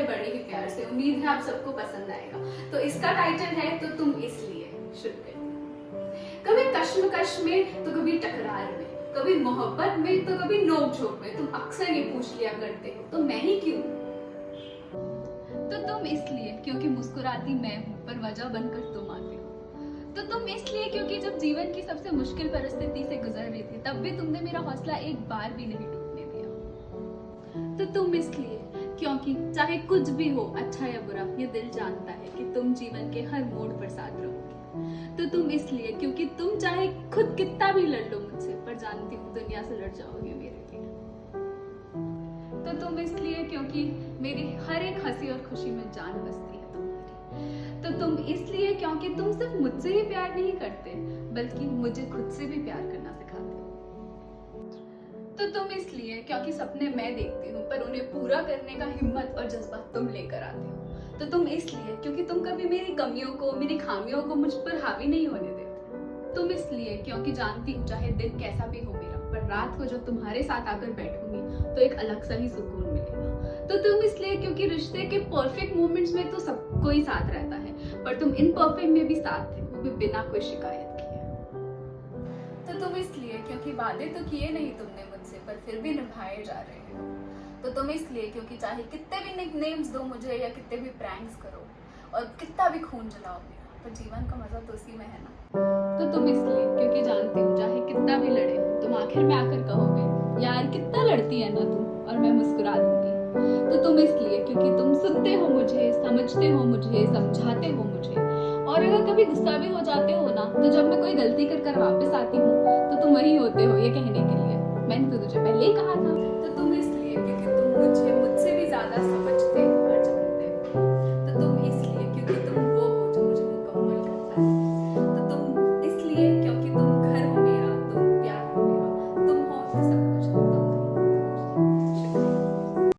बड़े ही प्यार से। उम्मीद है आप सबको पसंद आएगा। तो इसका टाइटल है तो तुम इसलिए। शुरू करते हैं। कभी कश्मकश में तो कभी टकरार में, कभी मोहब्बत में तो कभी नोक-झोंक में तुम अक्सर ये पूछ लिया करते हो तो मैं ही क्यों। तो तुम इसलिए क्योंकि मुस्कुराती मैं हूँ पर वजह बनकर तुम आते हो। तो तुम इसलिए क्योंकि जब जीवन की सबसे मुश्किल परिस्थिति से गुजर रही थी तब भी तुमने मेरा हौसला एक बार भी नहीं टूटने दिया। तो तुम इसलिए क्योंकि चाहे कुछ भी हो, अच्छा या बुरा, ये दिल जानता है कि तुम जीवन के हर मोड़ पर साथ रहोगे। तो तुम इसलिए क्योंकि तुम चाहे खुद कितना भी लड़ लो मुझसे, पर जानती हूँ दुनिया से लड़ जाओगे मेरे लिए। तो तुम इसलिए क्योंकि मेरी हर एक हंसी और खुशी में जान बसती है तुम्हारी। तो तुम इसलिए क्योंकि तुम सिर्फ मुझसे ही प्यार नहीं करते बल्कि मुझे खुद से भी प्यार करना सिखाते हो। तो तुम इसलिए क्योंकि सपने मैं देखती हूँ पर उन्हें पूरा करने का हिम्मत और जज्बा तुम लेकर आते हो। तो तुम इसलिए क्योंकि तुम कभी मेरी कमियों को, मेरी खामियों को मुझ पर हावी नहीं होने देते। तुम इसलिए क्योंकि जानती हूँ चाहे दिन कैसा भी हो मेरा, पर रात को जब तुम्हारे साथ आकर बैठूंगी तो एक अलग सा ही सुकून मिलेगा। तो तुम इसलिए क्योंकि रिश्ते के परफेक्ट मोमेंट्स में तो सबको ही साथ रहता है, पर तुम इनपरफेक्ट में भी साथ थे, वो भी बिना कोई शिकायत किए। तो तुम इसलिए क्योंकि वादे तो किए नहीं तुमने मुझसे पर फिर भी निभाए जा रहे हो। तो तुम इसलिए क्योंकि चाहे कितने भी निकनेम्स दो मुझे या कितने भी प्रैंक्स करो और कितना भी खून जलाओ मेरा, पर जीवन का मजा तो उसी में है ना। तो तुम इसलिए क्योंकि जानती हूँ चाहे कितना भी लड़े तुम आखिर में आकर कहोगे यार कितना लड़ती है ना तुम, और मैं मुस्कुरा दूंगी। तो तुम इसलिए क्योंकि तुम सुनते हो मुझे, समझते हो मुझे, समझाते हो मुझे, और अगर कभी गुस्सा भी हो जाते हो ना तो जब मैं कोई गलती कर कर वापस आती हूँ तो तुम वही होते हो ये कहने के लिए मैंने तो तुझे पहले ही कहा था। तो तुम इसलिए क्योंकि तुम मुझे